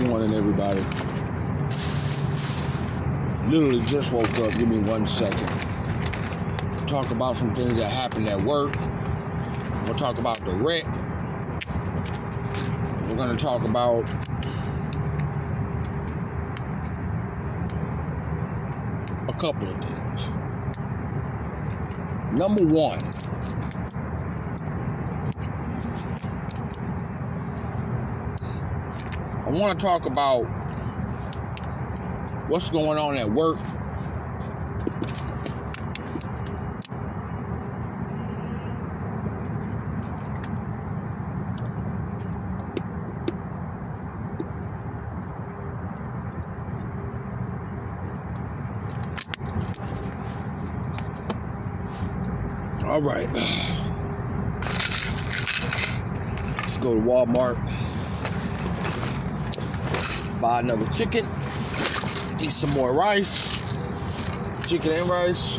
morning, everybody. Literally just woke up. Give me 1 second. Talk about some things that happened at work. We'll talk about the wreck. We're going to talk about a couple of things. Number one, I want to talk about what's going on at work. All right. Let's go to Walmart. Buy another chicken. Eat some more rice. Chicken and rice.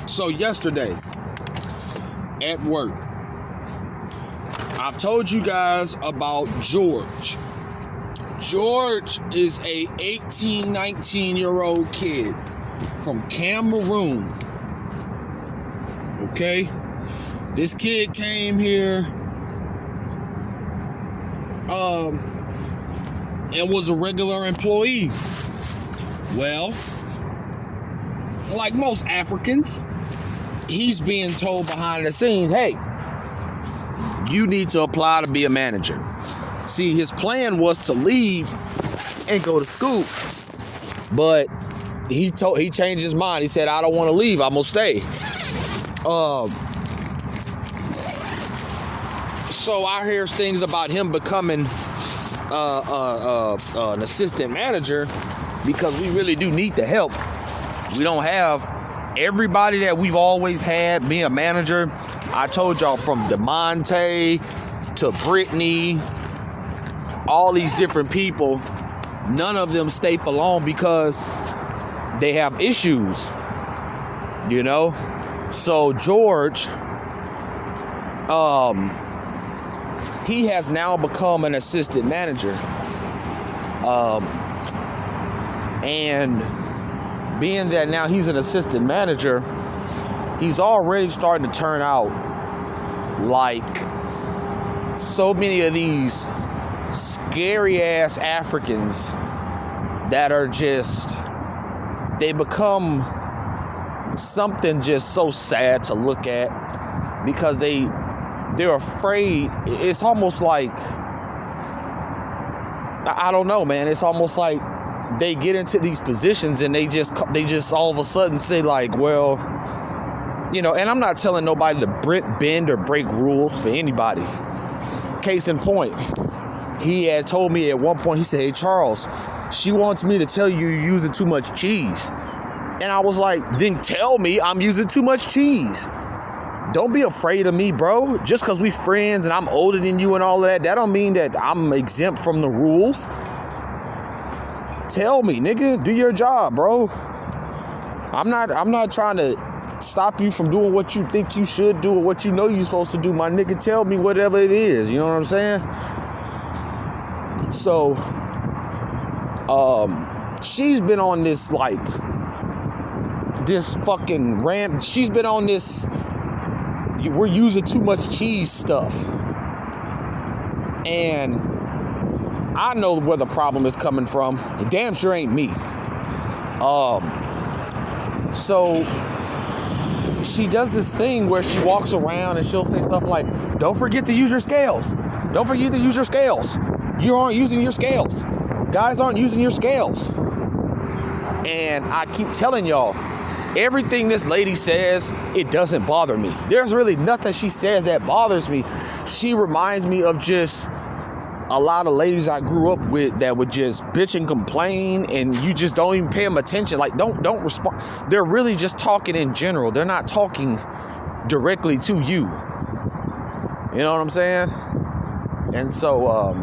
So yesterday at work, I've told you guys about George. George is a 18, 19-year-old kid from Cameroon. Okay? This kid came here and was a regular employee. Well, like most Africans, he's being told behind the scenes, hey, you need to apply to be a manager. See, his plan was to leave and go to school. But he changed his mind. He said, I don't want to leave. I'm going to stay. So I hear things about him becoming an assistant manager because we really do need the help. We don't have everybody that we've always had being a manager. I told y'all from DeMonte to Brittany, all these different people, none of them stay for long because they have issues, you know? So George, he has now become an assistant manager. And being that now he's an assistant manager, he's already starting to turn out like so many of these scary ass Africans that are just, they become something just so sad to look at because they're afraid. It's almost like, I don't know, man. It's almost like they get into these positions and they just all of a sudden say like, well, you know, and I'm not telling nobody to bend or break rules for anybody. Case in point, he had told me at one point, he said, hey, Charles, she wants me to tell you you're using too much cheese. And I was like, then tell me I'm using too much cheese. Don't be afraid of me, bro. Just because we friends and I'm older than you and all of that, that don't mean that I'm exempt from the rules. Tell me, nigga, do your job, bro. I'm not trying to stop you from doing what you think you should do or what you know you're supposed to do. My nigga, tell me whatever it is. You know what I'm saying? So, she's been on this, like, this fucking ramp. She's been on this, we're using too much cheese stuff. And I know where the problem is coming from. It damn sure ain't me. So she does this thing where she walks around and she'll say stuff like, don't forget to use your scales. Don't forget to use your scales. You aren't using your scales. Guys aren't using your scales. And I keep telling y'all, everything this lady says, it doesn't bother me. There's really nothing she says that bothers me. She reminds me of just a lot of ladies I grew up with that would just bitch and complain, and you just don't even pay them attention. Like, don't respond. They're really just talking in general. They're not talking directly to you. You know what I'm saying? And so,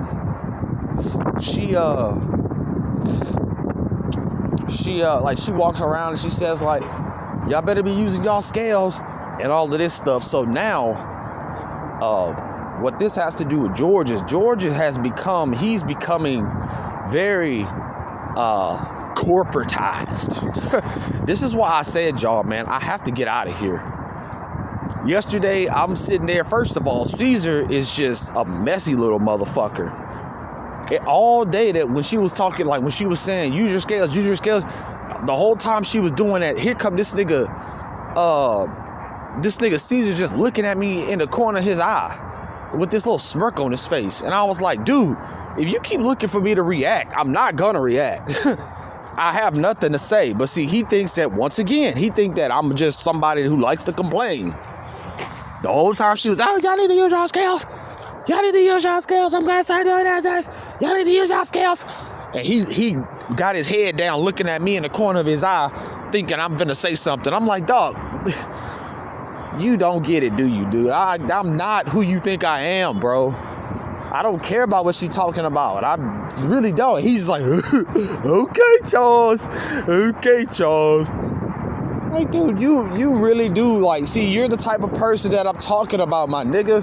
she walks around and she says like, Y'all better be using y'all scales and all of this stuff. So now, what this has to do with George is he's becoming very corporatized. This is why I said, y'all, man, I have to get out of here. Yesterday, I'm sitting there. First of all, Caesar is just a messy little motherfucker. All day that when she was talking, like when she was saying, use your scales, the whole time she was doing that, here come this nigga Caesar just looking at me in the corner of his eye with this little smirk on his face. And I was like, dude, if you keep looking for me to react, I'm not gonna react. I have nothing to say. But see, he thinks that, once again, that I'm just somebody who likes to complain. The whole time she was, oh, y'all need to use your scales. Y'all need to use your scales. I'm gonna start doing that. Y'all need to use your scales. And he got his head down looking at me in the corner of his eye thinking I'm gonna say something. I'm like, dog, you don't get it, do you, dude? I'm not who you think I am, bro. I don't care about what she's talking about. I really don't. He's like, okay, Charles. Like, dude, you really do, like, see, you're the type of person that I'm talking about, my nigga.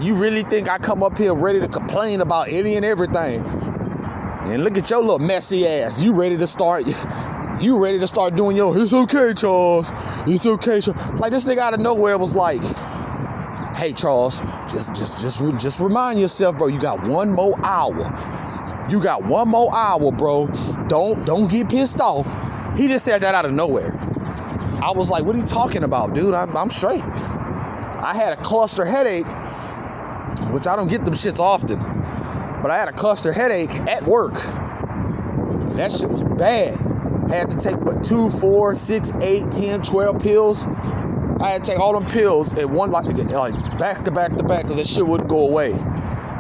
You really think I come up here ready to complain about any and everything? And look at your little messy ass. You ready to start doing your, it's okay, Charles. It's okay, Charles. Like, this nigga out of nowhere was like, hey, Charles, just remind yourself, bro, you got one more hour. Bro. Don't get pissed off. He just said that out of nowhere. I was like, what are you talking about, dude? I'm straight. I had a cluster headache, which I don't get them shits often, but I had a cluster headache at work. And that shit was bad. I had to take, 2, 4, 6, 8, 10, 12 pills. I had to take all them pills at one, like back to back because that shit wouldn't go away.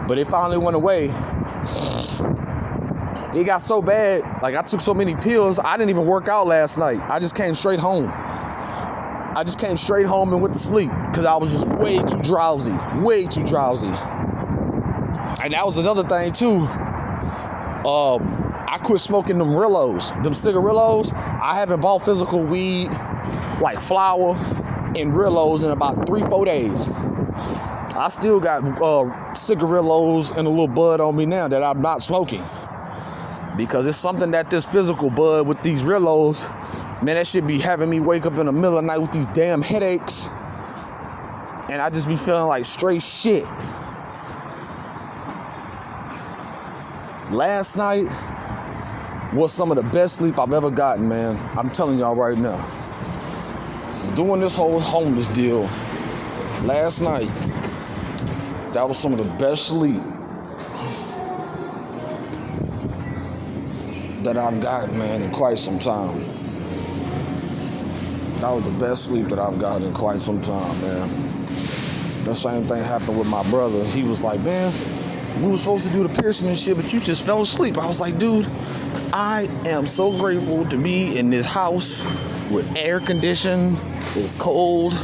But it finally went away. It got so bad, like I took so many pills, I didn't even work out last night. I just came straight home. And went to sleep because I was just way too drowsy. And that was another thing too. I quit smoking them cigarillos. I haven't bought physical weed, like flower and Rillos, in about 3-4 days. I still got cigarillos and a little bud on me now that I'm not smoking. Because it's something that this physical bud with these Rillos, man, that should be having me wake up in the middle of the night with these damn headaches. And I just be feeling like straight shit. Last night was some of the best sleep I've ever gotten, man. I'm telling y'all right now. Doing this whole homeless deal last night, that was some of the best sleep that I've gotten, man, in quite some time. That was the best sleep that I've gotten in quite some time, man. The same thing happened with my brother. He was like, man, we were supposed to do the piercing and shit, but you just fell asleep. I was like, dude, I am so grateful to be in this house with air conditioning. It's cold.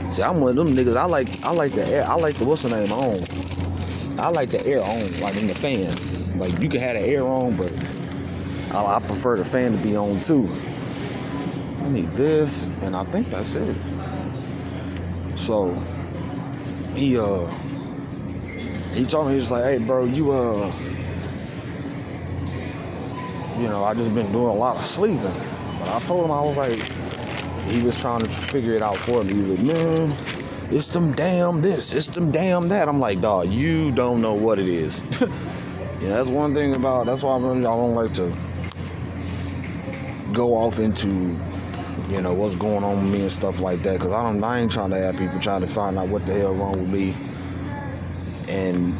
See, I'm one of them niggas. I like the air. I like the, what's the name, on. I like the air on, like in the fan. Like, you can have the air on, but I prefer the fan to be on too. I need this, and I think that's it. So he told me, he's like, hey bro, I just been doing a lot of sleeping. But I told him, I was like, he was trying to figure it out for me. He was like, man, it's them damn this, it's them damn that. I'm like, dawg, you don't know what it is. Yeah, that's one thing about, that's why I don't like to go off into, what's going on with me and stuff like that. Because I ain't trying to have people trying to find out what the hell wrong with me. And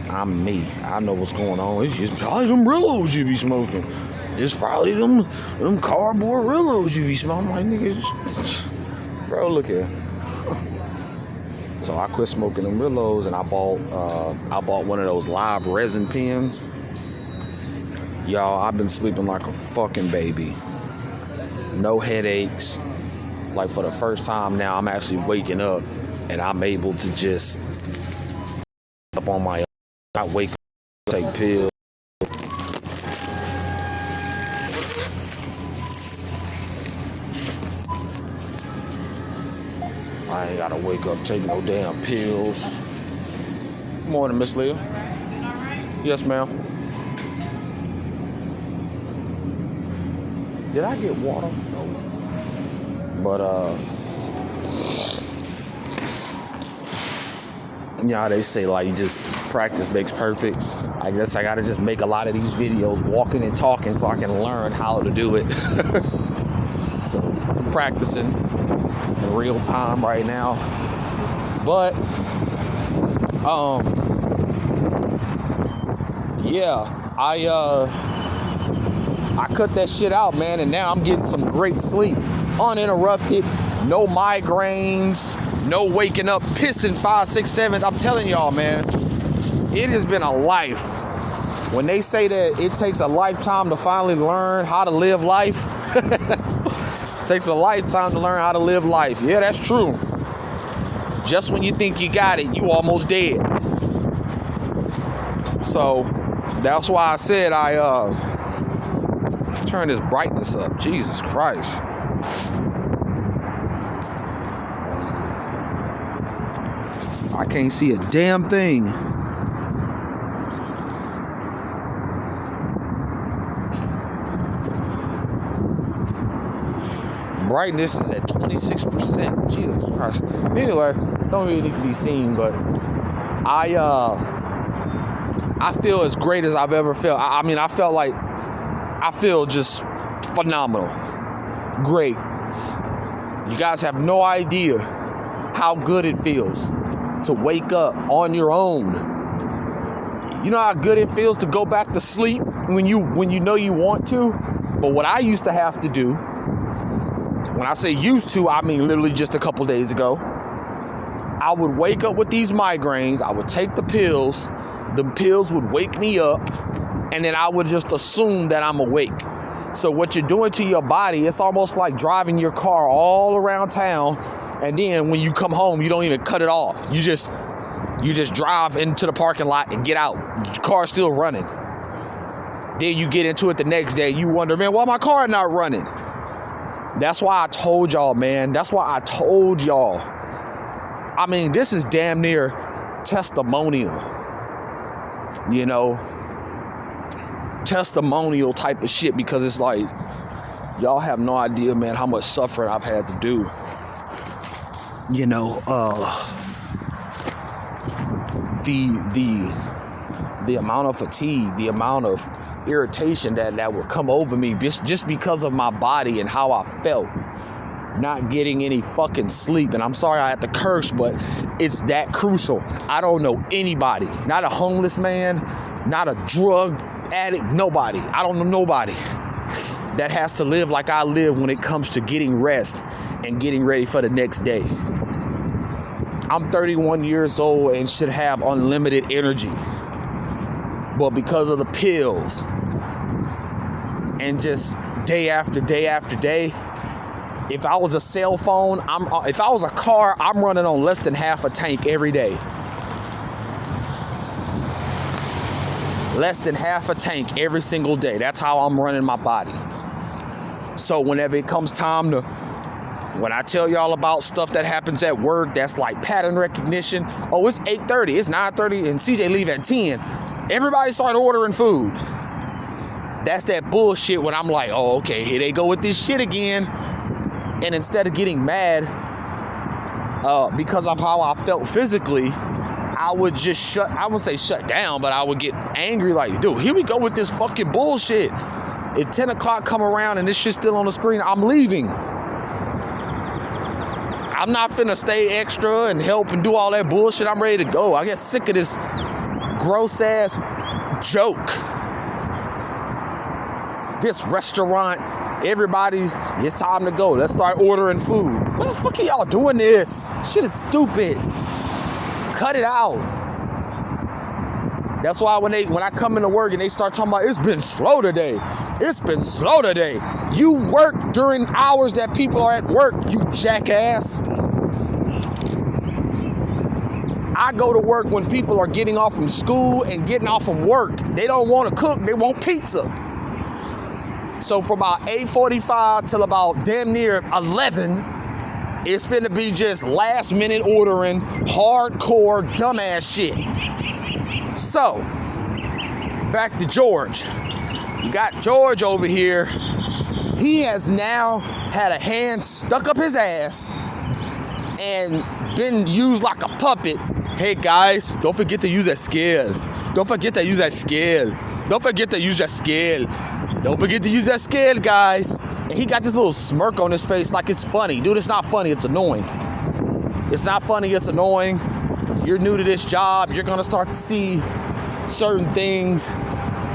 I'm me. I know what's going on. It's just probably them Rillos you be smoking. It's probably them cardboard Rillos you be smoking. I'm like, niggas, bro, look here. So I quit smoking them Rillos, and I bought one of those live resin pens. Y'all, I've been sleeping like a fucking baby. No headaches. Like, for the first time now, I'm actually waking up, and I'm able to just up on my own. I wake up, take pills. I ain't gotta wake up taking no damn pills. Morning, Miss Leah. Yes, ma'am. Did I get water? No. But yeah, they say like just practice makes perfect. I guess I gotta just make a lot of these videos walking and talking so I can learn how to do it. So I'm practicing in real time right now. But yeah, I cut that shit out, man, and now I'm getting some great sleep. Uninterrupted, no migraines, no waking up pissing 5, 6, 7. I'm telling y'all, man, it has been a life. When they say that it takes a lifetime to finally learn how to live life, it takes a lifetime to learn how to live life. Yeah, that's true. Just when you think you got it, you almost dead. So that's why I said turn this brightness up. Jesus Christ. I can't see a damn thing. Brightness is at 26%. Jesus Christ. Anyway, don't really need to be seen, but I feel as great as I've ever felt. I mean, I feel just phenomenal. Great. You guys have no idea how good it feels to wake up on your own. You know how good it feels to go back to sleep when you know you want to? But what I used to have to do, when I say used to, I mean literally just a couple days ago, I would wake up with these migraines, I would take the pills would wake me up, and then I would just assume that I'm awake. So what you're doing to your body, it's almost like driving your car all around town, and then when you come home, you don't even cut it off. You just drive into the parking lot and get out. Your car's still running. Then you get into it the next day, you wonder, man, why my car not running? That's why I told y'all, man. That's why I told y'all. I mean, this is damn near testimonial. You know, testimonial type of shit, because it's like, y'all have no idea, man, how much suffering I've had to do. You know, the amount of fatigue, the amount of irritation that would come over me just because of my body and how I felt not getting any fucking sleep. And I'm sorry I had to curse, but it's that crucial. I don't know anybody, not a homeless man, not a drug addict, nobody. I don't know nobody that has to live like I live when it comes to getting rest and getting ready for the next day. I'm 31 years old and should have unlimited energy. But because of the pills and just day after day after day, if I was a cell phone, if I was a car, I'm running on less than half a tank every day. Less than half a tank every single day. That's how I'm running my body. So whenever it comes time to, when I tell y'all about stuff that happens at work, that's like pattern recognition. Oh, it's 8:30, it's 9:30, and CJ leave at 10. Everybody start ordering food. That's that bullshit when I'm like, oh, okay, here they go with this shit again. And instead of getting mad because of how I felt physically, I would just I wouldn't say shut down, but I would get angry like, dude, here we go with this fucking bullshit. If 10 o'clock come around and this shit's still on the screen, I'm leaving. I'm not finna stay extra and help and do all that bullshit. I'm ready to go. I get sick of this gross ass joke. This restaurant, it's time to go. Let's start ordering food. What the fuck are y'all doing this? Shit is stupid. Cut it out. That's why when I come into work and they start talking about it's been slow today. It's been slow today. You work during hours that people are at work, you jackass. I go to work when people are getting off from school and getting off from work. They don't want to cook, they want pizza. So from about 8:45 till about damn near 11, It's finna be just last minute ordering, hardcore, dumbass shit. So, back to George. You got George over here. He has now had a hand stuck up his ass and been used like a puppet. Hey guys, don't forget to use that scale. Don't forget to use that scale. Don't forget to use that scale. Don't forget to use that scale, guys. And he got this little smirk on his face like it's funny. Dude, it's not funny, it's annoying. It's not funny, it's annoying. You're new to this job. You're gonna start to see certain things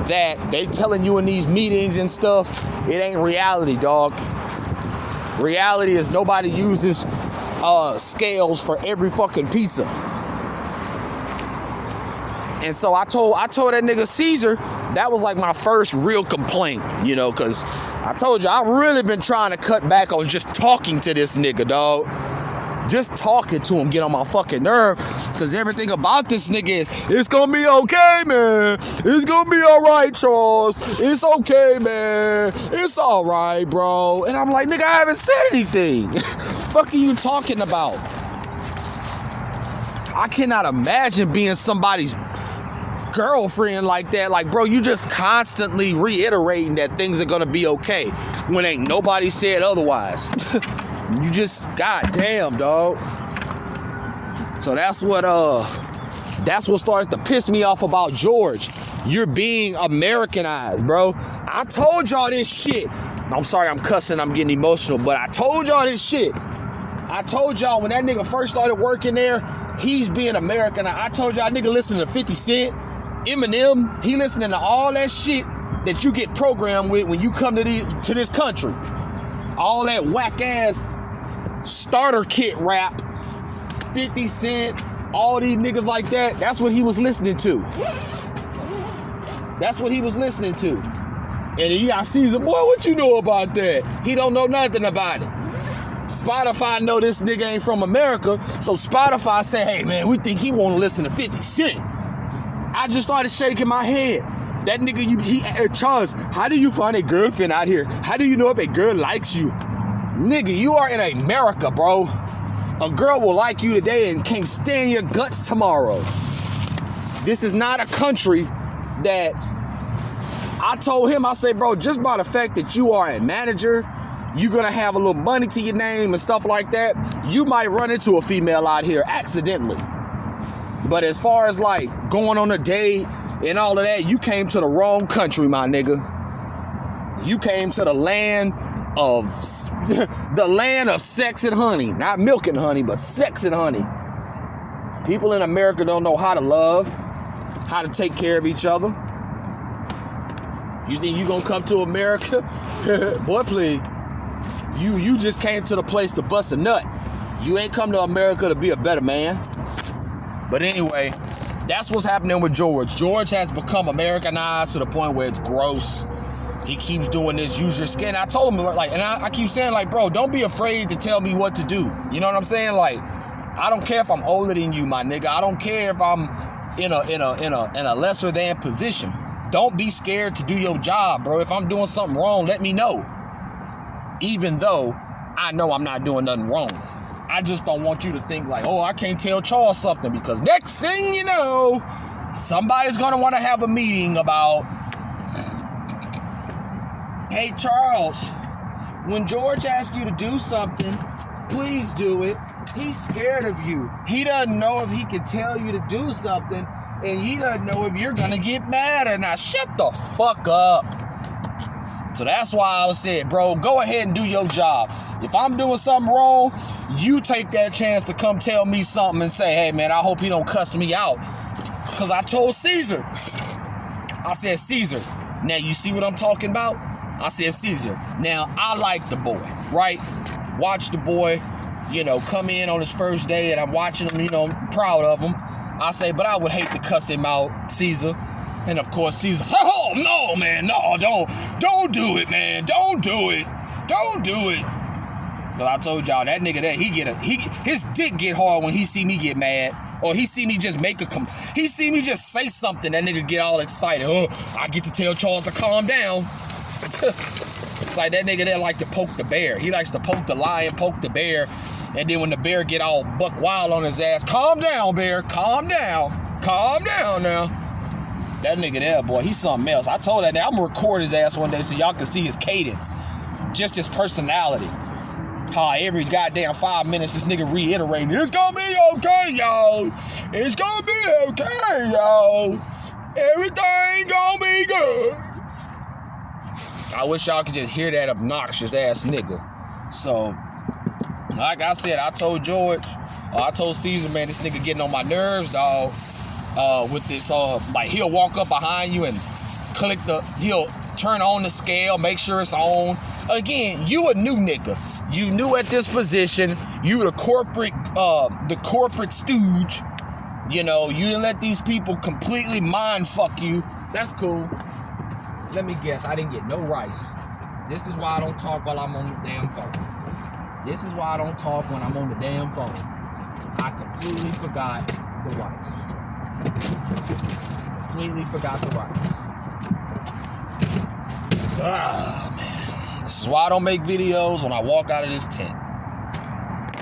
that they telling you in these meetings and stuff. It ain't reality, dog. Reality is nobody uses scales for every fucking pizza. And so I told that nigga Caesar, that was like my first real complaint, you know, because I told you, I've really been trying to cut back on just talking to this nigga, dog. Just talking to him get on my fucking nerve, because everything about this nigga is, it's gonna be okay, man. It's gonna be all right, Charles. It's okay, man. It's all right, bro. And I'm like, nigga, I haven't said anything. Fuck are you talking about? I cannot imagine being somebody's girlfriend like that. Like, bro, you just constantly reiterating that things are gonna be okay when ain't nobody said otherwise. You just, goddamn, dog. So that's what started to piss me off about George. You're being Americanized, bro. I told y'all this shit. I'm sorry I'm cussing, I'm getting emotional, but I told y'all this shit. I told y'all when that nigga first started working there, he's being Americanized. I told y'all nigga listen to 50 Cent, Eminem, he listening to all that shit that you get programmed with when you come to this country. All that whack ass starter kit rap, 50 Cent, all these niggas like that, that's what he was listening to. That's what he was listening to. And you got Caesar, boy, what you know about that? He don't know nothing about it. Spotify know this nigga ain't from America, so Spotify say, hey man, we think he wanna listen to 50 Cent. I just started shaking my head. That nigga, Charles, how do you find a girlfriend out here? How do you know if a girl likes you? Nigga, you are in America, bro. A girl will like you today and can't stand your guts tomorrow. This is not a country that I told him, I said, bro, just by the fact that you are a manager, you're gonna have a little money to your name and stuff like that, you might run into a female out here accidentally. But as far as like going on a date and all of that, you came to the wrong country, my nigga. You came to the land of sex and honey. Not milk and honey, but sex and honey. People in America don't know how to love, how to take care of each other. You think you gonna come to America? Boy, please. You just came to the place to bust a nut. You ain't come to America to be a better man. But anyway, that's what's happening with George. George has become Americanized to the point where it's gross. He keeps doing this, use your skin. I told him, like, and I keep saying, like, bro, don't be afraid to tell me what to do. You know what I'm saying? Like, I don't care if I'm older than you, my nigga. I don't care if I'm in a lesser than position. Don't be scared to do your job, bro. If I'm doing something wrong, let me know. Even though I know I'm not doing nothing wrong. I just don't want you to think like, oh, I can't tell Charles something, because next thing you know, somebody's gonna want to have a meeting about, hey, Charles, when George asks you to do something, please do it. He's scared of you. He doesn't know if he can tell you to do something, and he doesn't know if you're gonna get mad or not. Shut the fuck up. So that's why I said, bro, go ahead and do your job. If I'm doing something wrong, you take that chance to come tell me something and say, hey, man, I hope he don't cuss me out. Because I told Caesar. I said, Caesar, now you see what I'm talking about? I said, Caesar, now I like the boy, right? Watch the boy, come in on his first day, and I'm watching him, I'm proud of him. I say, but I would hate to cuss him out, Caesar. And of course, Caesar, oh, no, man, no, don't do it, man. Don't do it. Don't do it. Because I told y'all, that nigga there, his dick get hard when he see me get mad. Or he see me just he see me just say something, that nigga get all excited. Oh, I get to tell Charles to calm down. It's like that nigga there like to poke the bear. He likes to poke the lion, poke the bear. And then when the bear get all buck wild on his ass, calm down, bear, calm down now. That nigga there, boy, he's something else. I told that nigga, I'm gonna record his ass one day so y'all can see his cadence, just his personality. How every goddamn 5 minutes this nigga reiterating, it's gonna be okay, y'all. It's gonna be okay, y'all. Everything gonna be good. I wish y'all could just hear that obnoxious ass nigga. So, like I said, I told George, I told Caesar, man, this nigga getting on my nerves, dog. With this, like he'll walk up behind you and he'll turn on the scale, make sure it's on. Again, you a new nigga. You new at this position. You the corporate stooge. You know, you didn't let these people completely mind fuck you. That's cool. Let me guess, I didn't get no rice. This is why I don't talk while I'm on the damn phone. This is why I don't talk when I'm on the damn phone. I completely forgot the rice. Completely forgot the rice. Ah, man. This is why I don't make videos when I walk out of this tent.